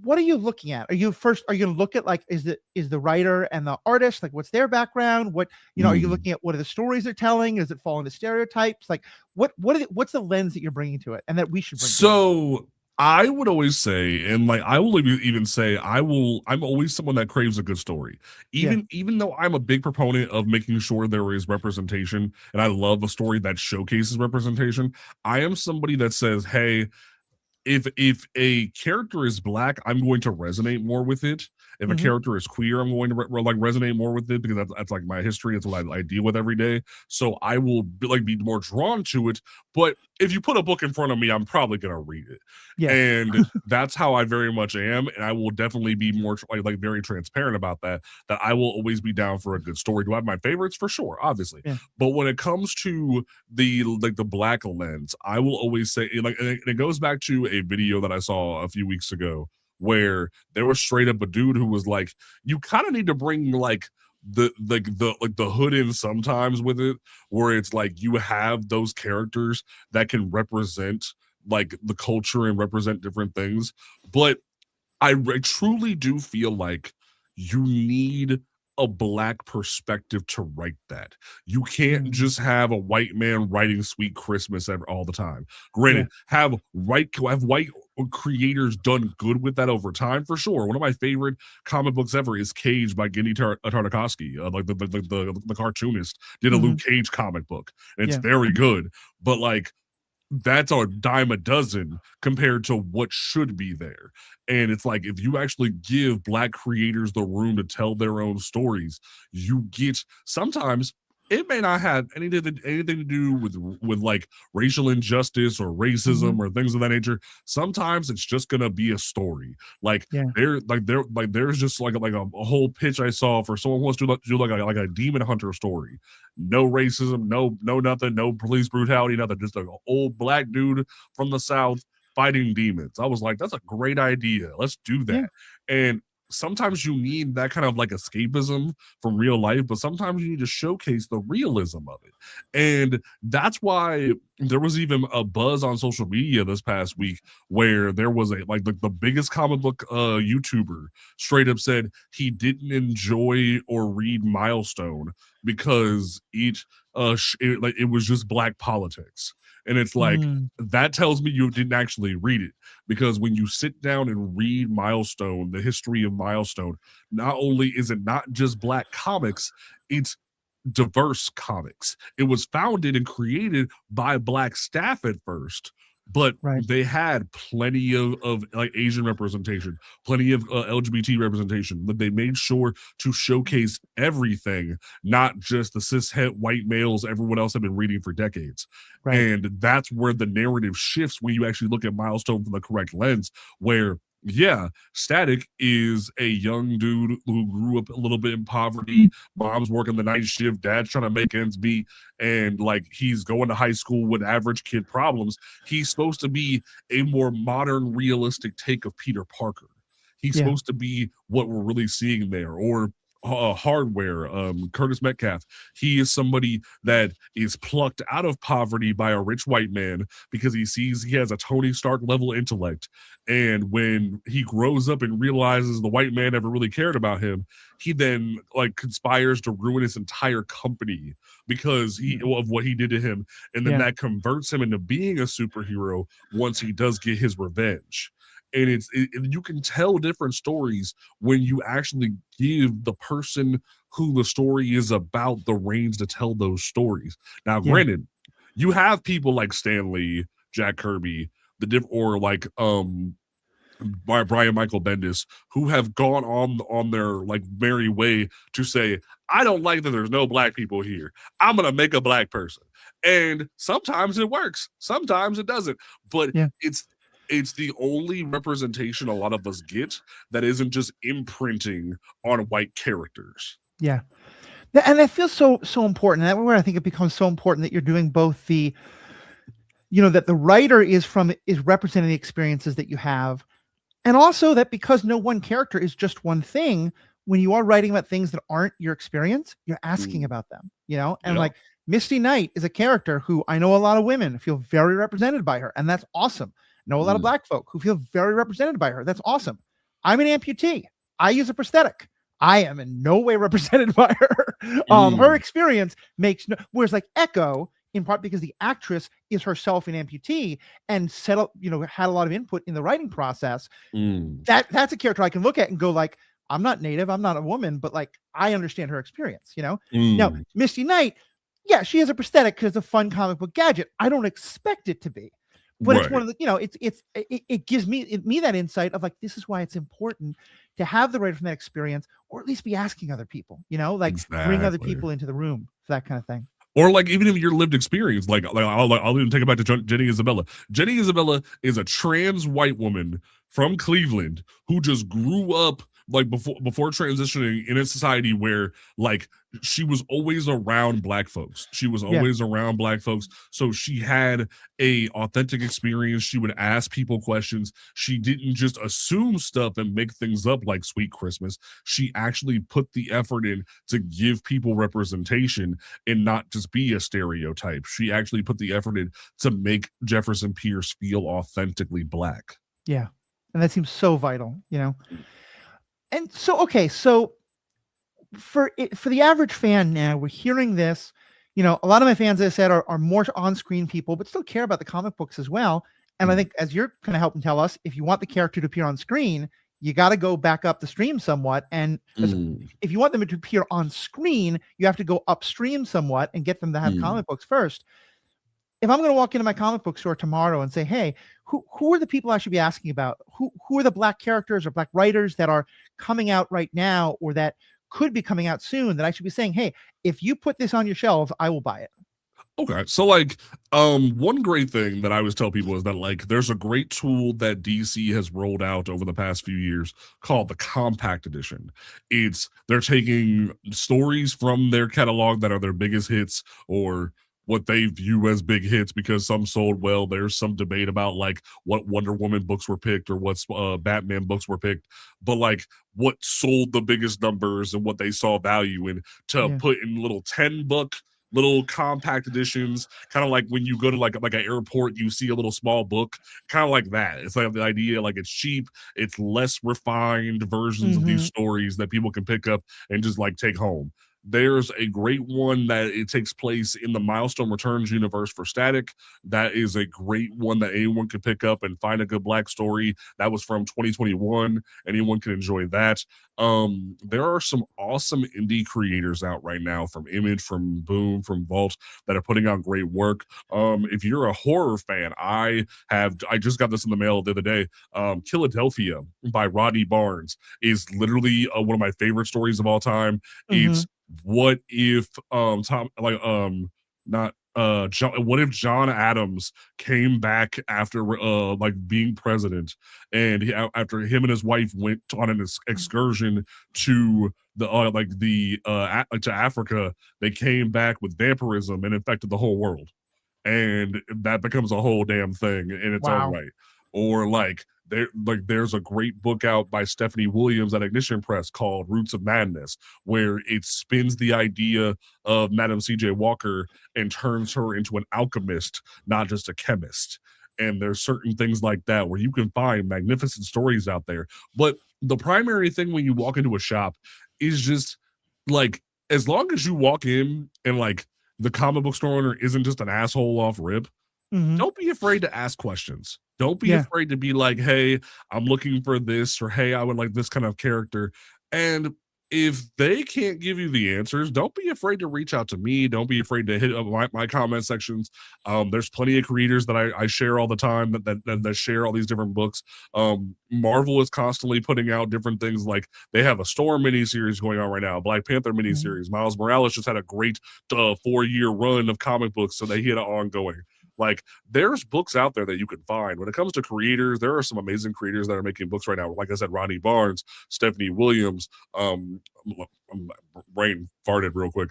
what are you looking at? Are you going to look at, like, is the writer and the artist, like, what's their background? What, are you looking at, what are the stories they're telling? Does it fall into stereotypes? Like, what's the lens that you're bringing to it, and that we should bring to it? I would always say, and like I will even say, I'm always someone that craves a good story. Even though I'm a big proponent of making sure there is representation, and I love a story that showcases representation, I am somebody that says, hey, if a character is black, I'm going to resonate more with it. If a character is queer, I'm going to resonate more with it because that's like my history. It's what I deal with every day. So I will be more drawn to it. But if you put a book in front of me, I'm probably going to read it. Yeah. And that's how I very much am. And I will definitely be more like very transparent about that I will always be down for a good story. Do I have my favorites? For sure, obviously. Yeah. But when it comes to the black lens, I will always say, and it goes back to a video that I saw a few weeks ago where there was straight up a dude who was like, you kind of need to bring like the hood in sometimes with it, where it's like you have those characters that can represent like the culture and represent different things. But I truly do feel like you need a black perspective to write that. You can't just have a white man writing Sweet Christmas all the time. Granted, have white creators done good with that over time, for sure. One of my favorite comic books ever is Cage by Gendy Tartakovsky. Like the cartoonist did a Luke Cage comic book, and it's very good. But like, that's a dime a dozen compared to what should be there. And it's like, if you actually give black creators the room to tell their own stories, you get, sometimes it may not have anything to do with like racial injustice or racism or things of that nature. Sometimes it's just gonna be a story. Like there's just like a whole pitch I saw for someone who wants to do like a demon hunter story. No racism, no nothing, no police brutality, nothing. Just like an old black dude from the South fighting demons. I was like, that's a great idea. Let's do that. And sometimes you need that kind of like escapism from real life, but sometimes you need to showcase the realism of it. And that's why there was even a buzz on social media this past week where there was a like the biggest comic book YouTuber straight up said he didn't enjoy or read Milestone because it was just black politics. And it's like, Mm, that tells me you didn't actually read it, because when you sit down and read Milestone, the history of Milestone, not only is it not just black comics, it's diverse comics. It was founded and created by black staff at first, but right. they had plenty of like Asian representation, plenty of LGBT representation, but they made sure to showcase everything, not just the cishet white males everyone else had been reading for decades. Right. And that's where the narrative shifts when you actually look at Milestone from the correct lens, where yeah, Static is a young dude who grew up a little bit in poverty. Mom's working the night shift, dad's trying to make ends meet, and like he's going to high school with average kid problems. He's supposed to be a more modern, realistic take of Peter Parker. He's Yeah. supposed to be what we're really seeing there. Or Hardware, Curtis Metcalf. He is somebody that is plucked out of poverty by a rich white man because he sees he has a Tony Stark level intellect. And when he grows up and realizes the white man never really cared about him, he then like conspires to ruin his entire company because of what he did to him. And then Yeah. that converts him into being a superhero once he does get his revenge. And you can tell different stories when you actually give the person who the story is about the reins to tell those stories. Now, Yeah. granted, you have people like Stan Lee, Jack Kirby, or like by Brian Michael Bendis, who have gone on their like merry way to say, I don't like that there's no black people here. I'm gonna make a black person. And sometimes it works, sometimes it doesn't. But Yeah. it's the only representation a lot of us get that isn't just imprinting on white characters. Yeah. And that feels so important. And that where I think it becomes so important that you're doing both the, that the writer is representing the experiences that you have, and also that because no one character is just one thing, when you are writing about things that aren't your experience, you're asking about them, and Yeah. like Misty Knight is a character who I know a lot of women feel very represented by her, and that's awesome. I know a lot of black folk who feel very represented by her. That's awesome. I'm an amputee. I use a prosthetic. I am in no way represented by her. Her experience makes no, whereas like Echo, in part because the actress is herself an amputee and set up, had a lot of input in the writing process. That's a character I can look at and go like, I'm not native, I'm not a woman, but like I understand her experience, Now, Misty Knight, yeah, she has a prosthetic because it's a fun comic book gadget. I don't expect it to be. But it's one of the, it gives me that insight of like, this is why it's important to have the writer from that experience, or at least be asking other people, like bring other people into the room for that kind of thing. Or like even if your lived experience, like I'll even take it back to Jenny Isabella. Jenny Isabella is a trans white woman from Cleveland who just grew up like before transitioning in a society where like she was always around black folks. She was always around black folks. So she had a authentic experience. She would ask people questions. She didn't just assume stuff and make things up like Sweet Christmas. She actually put the effort in to give people representation and not just be a stereotype. She actually put the effort in to make Jefferson Pierce feel authentically black. Yeah. And that seems so vital, And so, okay, so for the average fan now, we're hearing this, a lot of my fans, as I said, are more on-screen people, but still care about the comic books as well. And I think as you're kind of helping tell us, if you want the character to appear on screen, you got to go back up the stream somewhat. And if you want them to appear on screen, you have to go upstream somewhat and get them to have comic books first. If I'm going to walk into my comic book store tomorrow and say, hey, who are the people I should be asking about? Who are the black characters or black writers that are coming out right now or that could be coming out soon that I should be saying, hey, if you put this on your shelves, I will buy it? Okay, so like one great thing that I always tell people is that like there's a great tool that DC has rolled out over the past few years called the Compact Edition. They're taking stories from their catalog that are their biggest hits or what they view as big hits because some sold well. There's some debate about like what Wonder Woman books were picked or what Batman books were picked, but like what sold the biggest numbers and what they saw value in to Yeah. put in little 10-book little compact editions, kind of like when you go to like an airport, you see a little small book, kind of like that. It's like the idea, like it's cheap, it's less refined versions of these Mhm. stories that people can pick up and just like take home. There's a great one that it takes place in the Milestone Returns universe for Static. That is a great one that anyone can pick up and find a good black story. That was from 2021. Anyone can enjoy that. There are some awesome indie creators out right now from Image, from Boom, from Vault that are putting out great work. If you're a horror fan, I just got this in the mail the other day. Philadelphia by Rodney Barnes is literally one of my favorite stories of all time. It's Mhm. what if Tom like not John, what if John Adams came back after like being president, and after him and his wife went on an excursion to the to Africa, they came back with vampirism and infected the whole world, and that becomes a whole damn thing in its own Wow. right. Or there's a great book out by Stephanie Williams at Ignition Press called Roots of Madness, where it spins the idea of Madam C.J. Walker and turns her into an alchemist, not just a chemist. And there's certain things like that where you can find magnificent stories out there. But the primary thing when you walk into a shop is just like, as long as you walk in and like the comic book store owner isn't just an asshole off rip, Mhm. don't be afraid to ask questions. Don't be Yeah. afraid to be like, "Hey, I'm looking for this," or "Hey, I would like this kind of character." And if they can't give you the answers, don't be afraid to reach out to me. Don't be afraid to hit up my comment sections. There's plenty of creators that I share all the time that share all these different books. Marvel is constantly putting out different things. Like they have a Storm miniseries going on right now, Black Panther Mhm. miniseries. Miles Morales just had a great 4-year run of comic books, so that he had an ongoing. Like there's books out there that you can find. When it comes to creators, there are some amazing creators that are making books right now. Like I said, Ronnie Barnes, Stephanie Williams, brain farted real quick.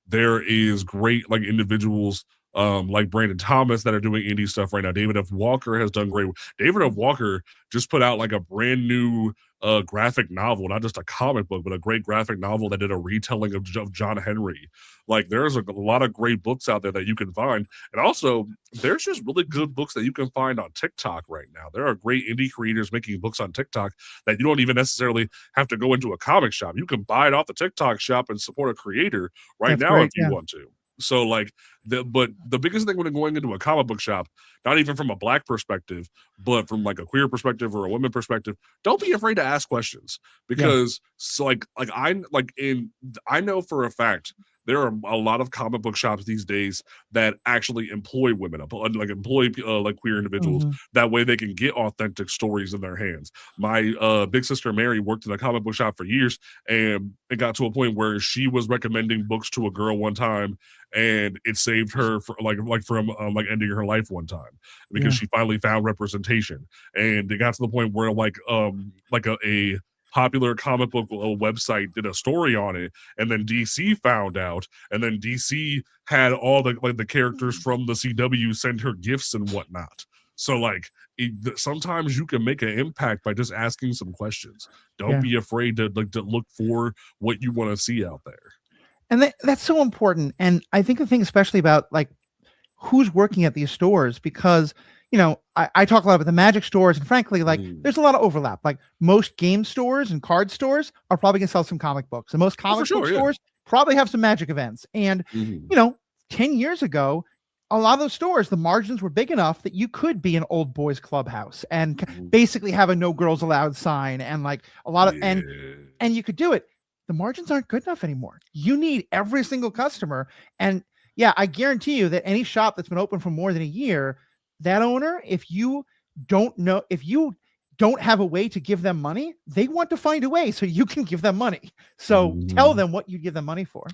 There is great like individuals like Brandon Thomas that are doing indie stuff right now. David F. Walker has done great. David F. Walker just put out like a brand new graphic novel, not just a comic book, but a great graphic novel that did a retelling of John Henry. Like there's a lot of great books out there that you can find. And also, there's just really good books that you can find on TikTok right now. There are great indie creators making books on TikTok that you don't even necessarily have to go into a comic shop. You can buy it off the TikTok shop and support a creator right That's now great. if you Yeah. want to. So like but the biggest thing when going into a comic book shop, not even from a black perspective, but from like a queer perspective or a women perspective, don't be afraid to ask questions, Yeah. because so I know for a fact there are a lot of comic book shops these days that actually employ women, like employ like queer individuals. Mhm. That way they can get authentic stories in their hands. My big sister Mary worked in a comic book shop for years, and it got to a point where she was recommending books to a girl one time, and it saved her from like ending her life one time because Yeah. she finally found representation. And it got to the point where like a popular comic book website did a story on it, and then DC found out, and then DC had all the characters from the CW send her gifts and whatnot. So like sometimes you can make an impact by just asking some questions. Don't Yeah. be afraid to look for what you want to see out there. And that's so important. And I think the thing, especially about like who's working at these stores, because I talk a lot about the magic stores, and frankly, like Mm. there's a lot of overlap. Like most game stores and card stores are probably gonna sell some comic books, and most Oh, for comic book sure, yeah. stores probably have some magic events. And Mhm. you know, 10 years ago, a lot of those stores, the margins were big enough that you could be an old boys clubhouse and Mhm. basically have a no girls allowed sign, and like a lot of Yeah. and you could do it. The margins aren't good enough anymore. You need every single customer. And yeah, I guarantee you that any shop that's been open for more than a year, that owner, if you don't have a way to give them money, they want to find a way so you can give them money. So tell Mhm. them what you give them money for.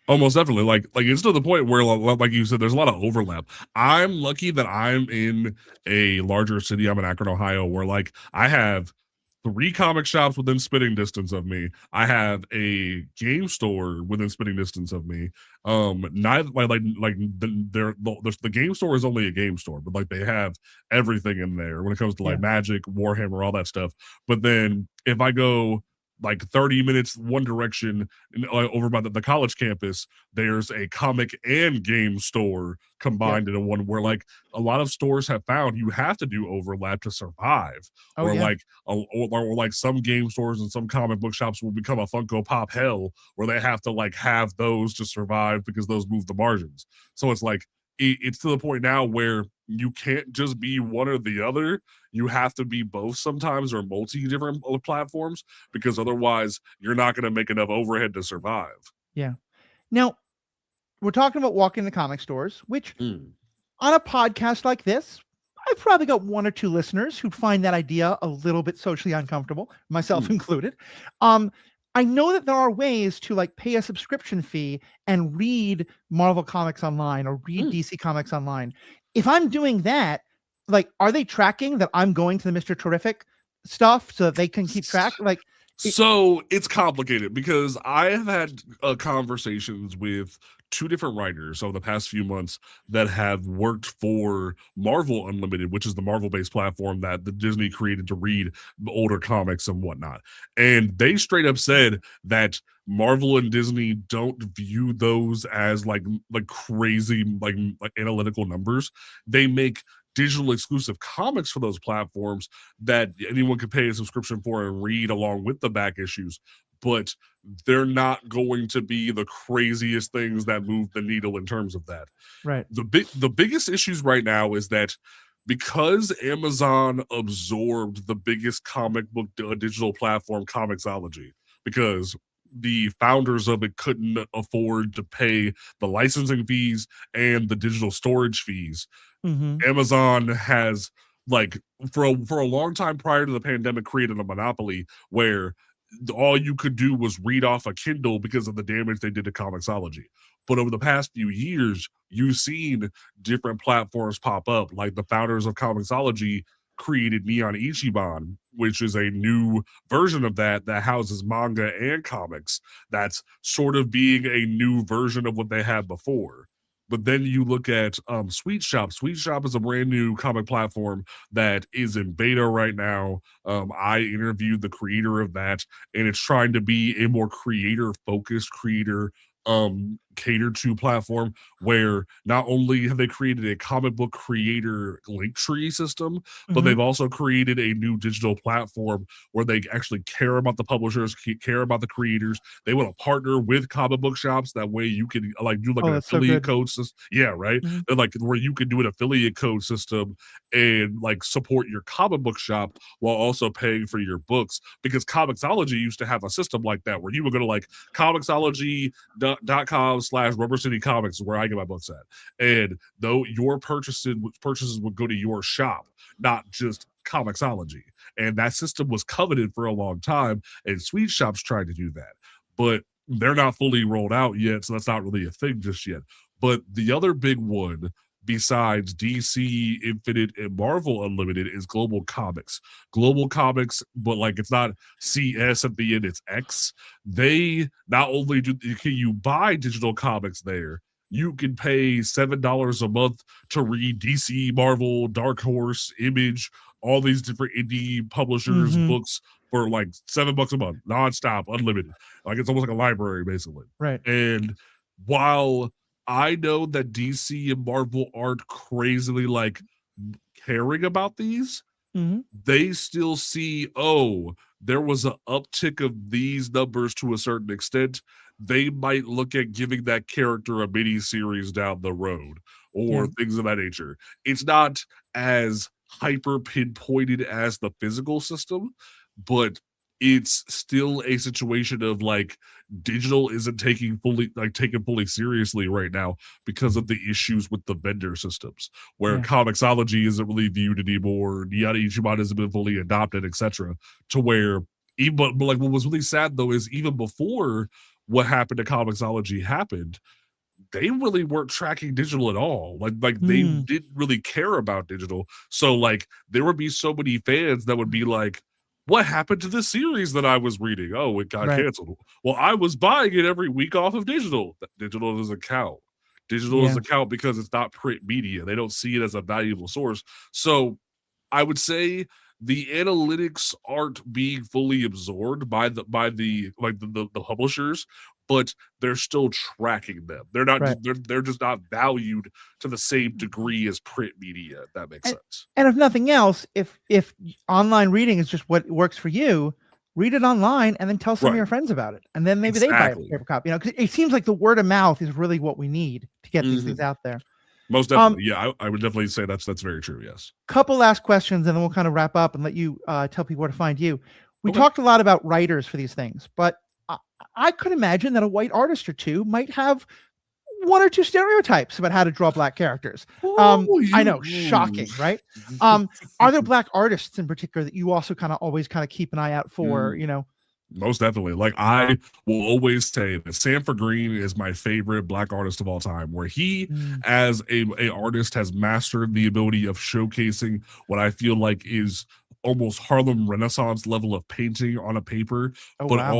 Almost definitely. Like it's to the point where like you said, there's a lot of overlap. I'm lucky that I'm in a larger city. I'm in Akron, Ohio, where like I have 3 comic shops within spitting distance of me. I have a game store within spitting distance of me. Neither the game store is only a game store, but like they have everything in there when it comes to like Yeah. Magic, Warhammer, all that stuff. But then if I go like 30 minutes one direction over by the college campus, there's a comic and game store Yep. combined into one, where like a lot of stores have found you have to do overlap to survive, Oh or yeah. like or like some game stores and some comic book shops will become a Funko Pop hell where they have to like have those to survive because those move the margins. So it's like it's to the point now where you can't just be one or the other. You have to be both sometimes, or multi different platforms, because otherwise you're not going to make enough overhead to survive. Yeah. Now, we're talking about walking the comic stores, which Mm. on a podcast like this, I've probably got one or two listeners who find that idea a little bit socially uncomfortable, myself Mm. included. I know that there are ways to like pay a subscription fee and read Marvel comics online or read Mm. DC comics online. If I'm doing that, like, are they tracking that I'm going to the Mr. Terrific stuff so that they can keep track? Like, So it's complicated because I have had conversations with 2 different writers over the past few months that have worked for Marvel Unlimited, which is the Marvel based platform that the Disney created to read older comics and whatnot. And they straight up said that Marvel and Disney don't view those as like crazy like analytical numbers. They make digital exclusive comics for those platforms that anyone could pay a subscription for and read along with the back issues, but they're not going to be the craziest things that move the needle in terms of that. right. The biggest issues right now is that because Amazon absorbed the biggest comic book digital platform, Comixology, because the founders of it couldn't afford to pay the licensing fees and the digital storage fees. Mm-hmm. Amazon has, like, for a long time prior to the pandemic, created a monopoly where all you could do was read off a Kindle because of the damage they did to Comixology. But over the past few years, you've seen different platforms pop up. Like the founders of Comixology created Neon Ichiban, which is a new version of that houses manga and comics. That's sort of being a new version of what they had before. But then you look at Sweet Shop. Sweet Shop is a brand new comic platform that is in beta right now. I interviewed the creator of that, and it's trying to be a more creator focused, creator catered to platform, where not only have they created a comic book creator link tree system, but Mm-hmm. they've also created a new digital platform where they actually care about the publishers, care about the creators. They want to partner with comic book shops. That way you can like do like Oh, an that's so affiliate good. code system. Yeah, right. Mm-hmm. And like where you can do an affiliate code system and like support your comic book shop while also paying for your books. Because Comixology used to have a system like that where you would go to like Comixology.com/Rubber City Comics is where I get my books at. And though your purchases would go to your shop, not just Comixology. And that system was coveted for a long time, and Sweet Shop's tried to do that. But they're not fully rolled out yet, so that's not really a thing just yet. But the other big one besides DC Infinite and Marvel Unlimited is Global Comics. Global Comics, but like it's not CS at the end, it's X. They not only can you buy digital comics there, you can pay $7 a month to read DC, Marvel, Dark Horse, Image, all these different indie publishers' Mm-hmm. books for like $7 a month, nonstop, unlimited. Like it's almost like a library, basically. Right. And while I know that DC and Marvel aren't crazily like caring about these, Mm-hmm. they still see, oh, there was an uptick of these numbers to a certain extent. They might look at giving that character a mini series down the road or Yeah. things of that nature. It's not as hyper pinpointed as the physical system, but it's still a situation of like digital isn't taken fully seriously right now because of the issues with the vendor systems, where Yeah. Comixology isn't really viewed anymore, Neon Ichiban hasn't been fully adopted, etc. To where even but like what was really sad though is even before what happened to Comixology happened, they really weren't tracking digital at all. Like they Mm. didn't really care about digital. So like there would be so many fans that would be like, what happened to this series that I was reading? Oh, it got Right. canceled. Well, I was buying it every week off of digital. Digital doesn't count. Digital Yeah. doesn't count because it's not print media. They don't see it as a valuable source. So I would say the analytics aren't being fully absorbed by the like the publishers, but they're still tracking them. They're not Right. they're just not valued to the same degree as print media, if that makes And sense. and if nothing else, if online reading is just what works for you, read it online and then tell some of Right. your friends about it, and then maybe they buy a Exactly. paper copy. You know, 'cause it seems like the word of mouth is really what we need to get these things Mhm. out there. Most Um, definitely. Yeah, I would definitely say that's very true. Yes. couple last questions, and then we'll kind of wrap up and let you tell people where to find you. We Okay. talked a lot about writers for these things, but I, I could imagine that a white artist or two might have one or two stereotypes about how to draw black characters. Oh, I you. know, shocking, right? Are there black artists in particular that you also kind of always kind of keep an eye out for? Mm. Most definitely. Like I will always say that Sanford Green is my favorite black artist of all time, where he Mm. as a artist has mastered the ability of showcasing what I feel like is almost Harlem Renaissance level of painting on a paper, Oh but wow.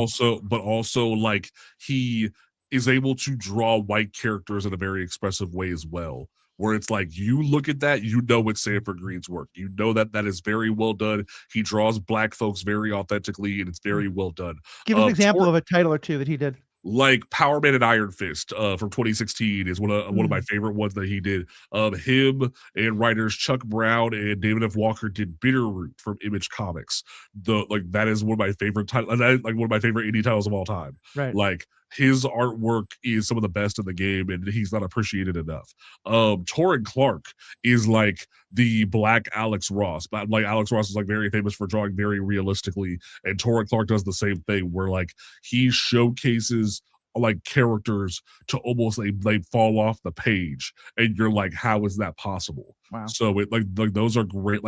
also like he is able to draw white characters in a very expressive way as well. Where it's like you look at that, you know it's Sanford Green's work. You know that that is very well done. He draws black folks very authentically, and it's very well done. Give us an example Tor of a title or two that he did. like Power Man and Iron Fist from 2016 is one of my Mm. favorite ones that he did. Him and writers Chuck Brown and David F. Walker did Bitterroot from Image Comics. The like that is one of my favorite titles, like one of my favorite indie titles of all time. Right. Like his artwork is some of the best in the game, and he's not appreciated enough. Torrin Clark is like the black Alex Ross, but like Alex Ross is like very famous for drawing very realistically, and Torrin Clark does the same thing where like he showcases like characters to almost like they fall off the page and you're like how is that possible. Wow. So it like those are great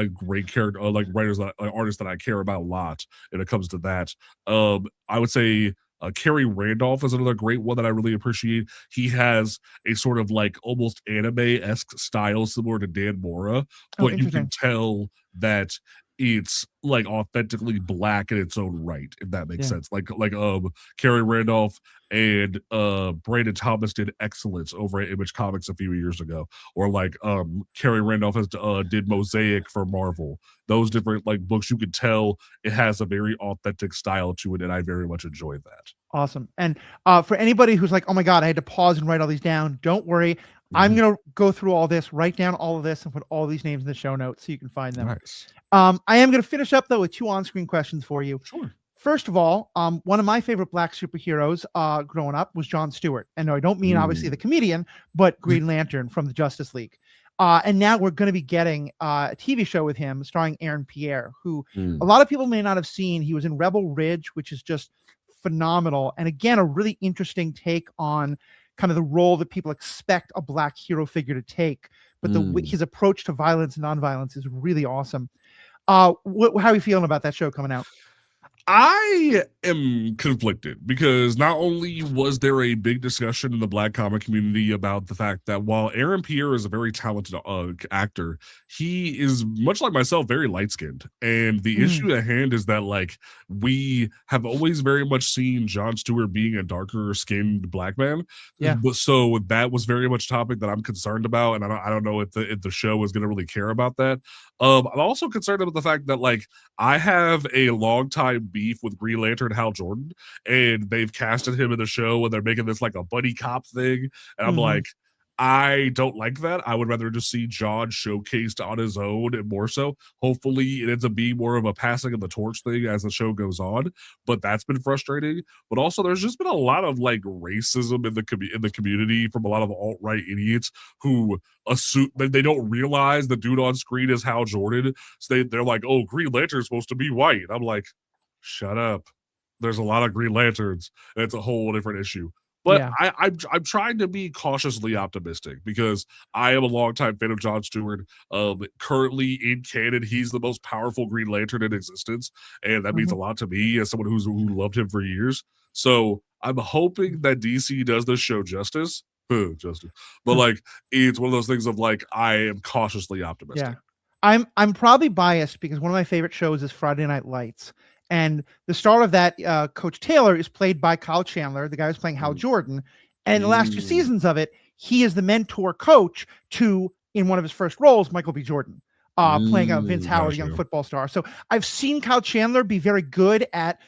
character like writers that like artists that I care about a lot when it comes to that. I would say Kerry Randolph is another great one that I really appreciate. He has a sort of like almost anime-esque style similar to Dan Mora, Oh, but you can interesting. tell that it's like authentically black in its own right, if that makes Yeah. sense. Kerry Randolph and Brandon Thomas did Excellence over at Image Comics a few years ago, or like Kerry Randolph has did Mosaic for Marvel. Those different like books, you could tell it has a very authentic style to it, and I very much enjoyed that. Awesome. And for anybody who's like, oh my God, I had to pause and write all these down, don't worry. I'm Mhm. going to go through all this, write down all of this, and put all these names in the show notes so you can find them. Nice. I am going to finish up, though, with two on screen questions for you. Sure. First of all, one of my favorite black superheroes growing up was Jon Stewart. And no, I don't mean obviously the comedian, but Green Lantern from the Justice League. And now we're going to be getting a TV show with him starring Aaron Pierre, who a lot of people may not have seen. He was in Rebel Ridge, which is just phenomenal. And again, a really interesting take on kind of the role that people expect a black hero figure to take. But his approach to violence and nonviolence is really awesome. How are you feeling about that show coming out? I am conflicted because not only was there a big discussion in the black comic community about the fact that while Aaron Pierre is a very talented actor, he is much like myself, very light skinned. And the Mm, issue at hand is that like we have always very much seen Jon Stewart being a darker skinned black man. yeah. But so that was very much a topic that I'm concerned about. And I don't know if the show is going to really care about that. I'm also concerned about the fact that like I have a long time beef with Green Lantern Hal Jordan, and they've casted him in the show, and they're making this like a buddy cop thing, and I'm Hmm. like, I don't like that. I would rather just see John showcased on his own and more so. Hopefully, it ends up being more of a passing of the torch thing as the show goes on, but that's been frustrating. But also, there's just been a lot of like racism in the community from a lot of alt right idiots who assume that they don't realize the dude on screen is Hal Jordan. So they're like, oh, Green Lantern's supposed to be white. I'm like, shut up. There's a lot of Green Lanterns, and it's a whole different issue. But Yeah. I'm trying to be cautiously optimistic because I am a longtime fan of Jon Stewart. Currently in canon, he's the most powerful Green Lantern in existence, and that means Hmm. a lot to me as someone who loved him for years. So I'm hoping that DC does this show justice. Justice. But like it's one of those things of like I am cautiously Yeah. optimistic. I'm probably biased because one of my favorite shows is Friday Night Lights, and the star of that, Coach Taylor, is played by Kyle Chandler, the guy who's playing Hal Mm. Jordan. And in the last two Mm. seasons of it, he is the mentor coach to, in one of his first roles, Michael B. Jordan, playing Vince Howard, a young Gotcha. football star. So I've seen Kyle Chandler be very good at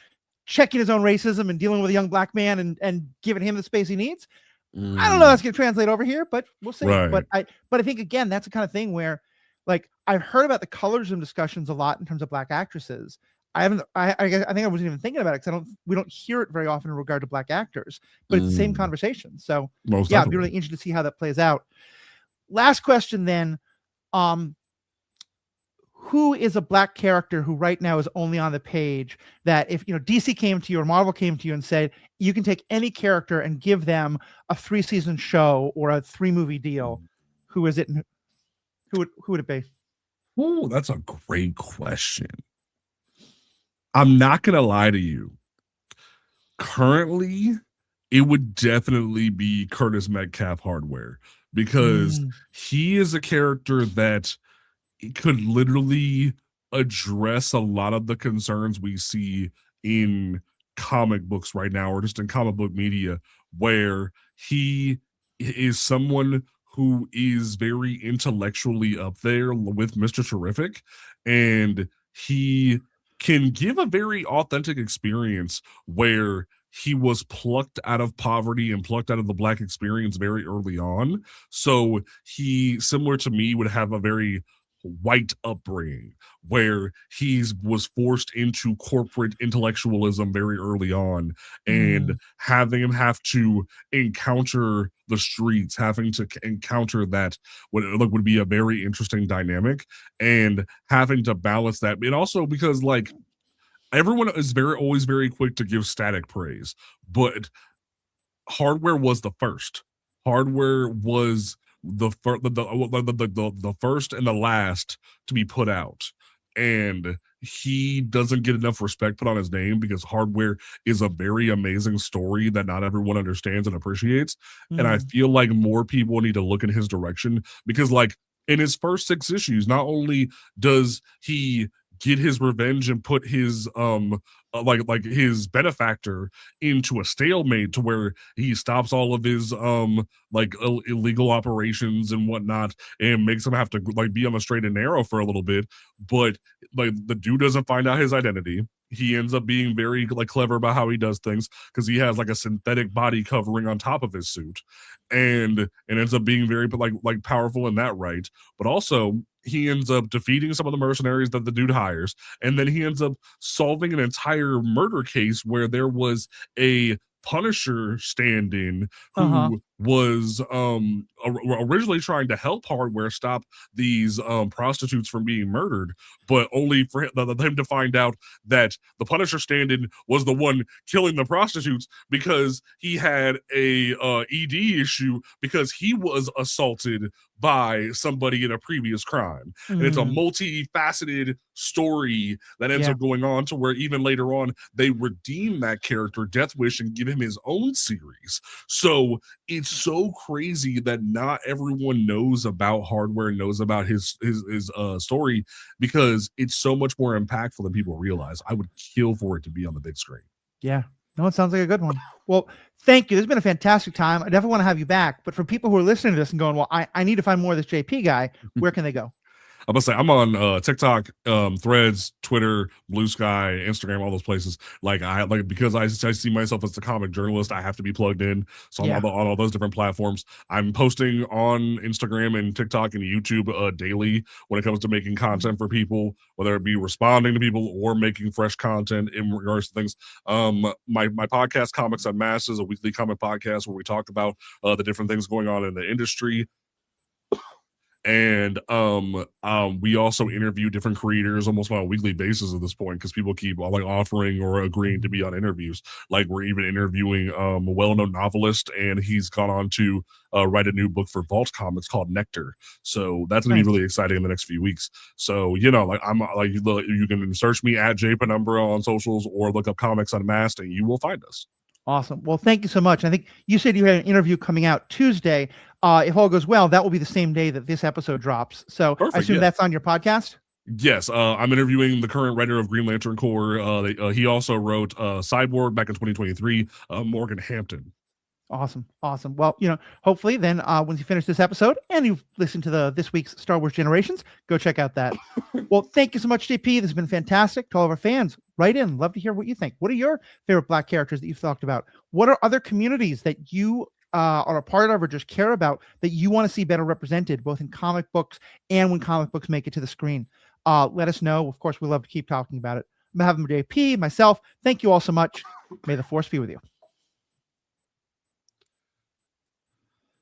checking his own racism and dealing with a young black man and giving him the space he needs. I don't know how Mm. that's going to translate over here, but we'll see. Right. But I think again that's the kind of thing where, like, I've heard about the colorism discussions a lot in terms of black actresses. I haven't. I think I wasn't even thinking about it because we don't hear it very often in regard to black actors, but it's the same Mm. conversation. So Most yeah, it'd be definitely. really interesting to see how that plays out. Last question then. Um, who is a black character who right now is only on the page that if DC came to you or Marvel came to you and said you can take any character and give them a 3-season show or a 3-movie deal, who is it? And who would it be? Oh, that's a great question. I'm not gonna lie to you. Currently, it would definitely be Curtis Metcalf Hardware because Mm, he is a character that could literally address a lot of the concerns we see in comic books right now or just in comic book media where he is someone who is very intellectually up there with Mr. Terrific and he can give a very authentic experience where he was plucked out of poverty and plucked out of the black experience very early on. So he, similar to me, would have a very white upbringing where he was forced into corporate intellectualism very early on and mm, having him have to encounter the streets, having to encounter that would be a very interesting dynamic and having to balance that. And also because like everyone is always very quick to give Static praise, but Hardware was the first. Hardware was the first and the last to be put out, and he doesn't get enough respect put on his name because Hardware is a very amazing story that not everyone understands and appreciates. And I mm, feel like more people need to look in his direction because, like, in his first 6 issues, not only does he get his revenge and put his like his benefactor into a stalemate to where he stops all of his like illegal operations and whatnot and makes him have to like be on the straight and narrow for a little bit, but like the dude doesn't find out his identity. He ends up being very like clever about how he does things because he has like a synthetic body covering on top of his suit and ends up being very like powerful in that right, but also he ends up defeating some of the mercenaries that the dude hires, and then he ends up solving an entire murder case where there was a Punisher stand-in uh-huh. who was originally trying to help Hardware stop these prostitutes from being murdered, but only for him to find out that the Punisher stand-in was the one killing the prostitutes because he had a ED issue because he was assaulted by somebody in a previous crime. And it's a Mm, multifaceted story that ends yeah. up going on to where even later on they redeem that character, Death Wish, and give him his own series. So it's so crazy that not everyone knows about Hardware, knows about his story because it's so much more impactful than people realize. I would kill for it to be on the big screen. Yeah. No, it sounds like a good one. Well, thank you. This has been a fantastic time. I definitely want to have you back. But for people who are listening to this and going, well, I need to find more of this JP guy, where can they go? I'm gonna say I'm on TikTok, Threads, Twitter, Blue Sky, Instagram, all those places. Like I like because I see myself as the comic journalist, I have to be plugged in. So I'm Yeah. on all those different platforms. I'm posting on Instagram and TikTok and YouTube daily when it comes to making content for people, whether it be responding to people or making fresh content in regards to things. My podcast, Comics Unmasked, is a weekly comic podcast where we talk about the different things going on in the industry, and we also interview different creators almost on a weekly basis at this point because people keep like offering or agreeing to be on interviews. Like we're even interviewing a well-known novelist, and he's gone on to write a new book for Vault Comics called Nectar. So that's gonna be Nice. really exciting in the next few weeks. So you know, like I'm like you can search me at JPenumbra on socials or look up Comics Unmasked, and you will find us. Awesome. Well, thank you so much. I think you said you had an interview coming out Tuesday. If all goes well, that will be the same day that this episode drops. So I Perfect. assume Yeah. that's on your podcast? Yes, I'm interviewing the current writer of Green Lantern Corps. He also wrote Cyborg back in 2023, Morgan Hampton. Awesome. Awesome. Well, hopefully then once you finish this episode and you've listened to this week's Star Wars Generations, go check out that. Well, thank you so much, JP. This has been fantastic. To all of our fans, write in. Love to hear what you think. What are your favorite Black characters that you've talked about? What are other communities that you are a part of or just care about that you want to see better represented, both in comic books and when comic books make it to the screen? Let us know. Of course, we love to keep talking about it. I'm having JP, myself. Thank you all so much. May the force be with you.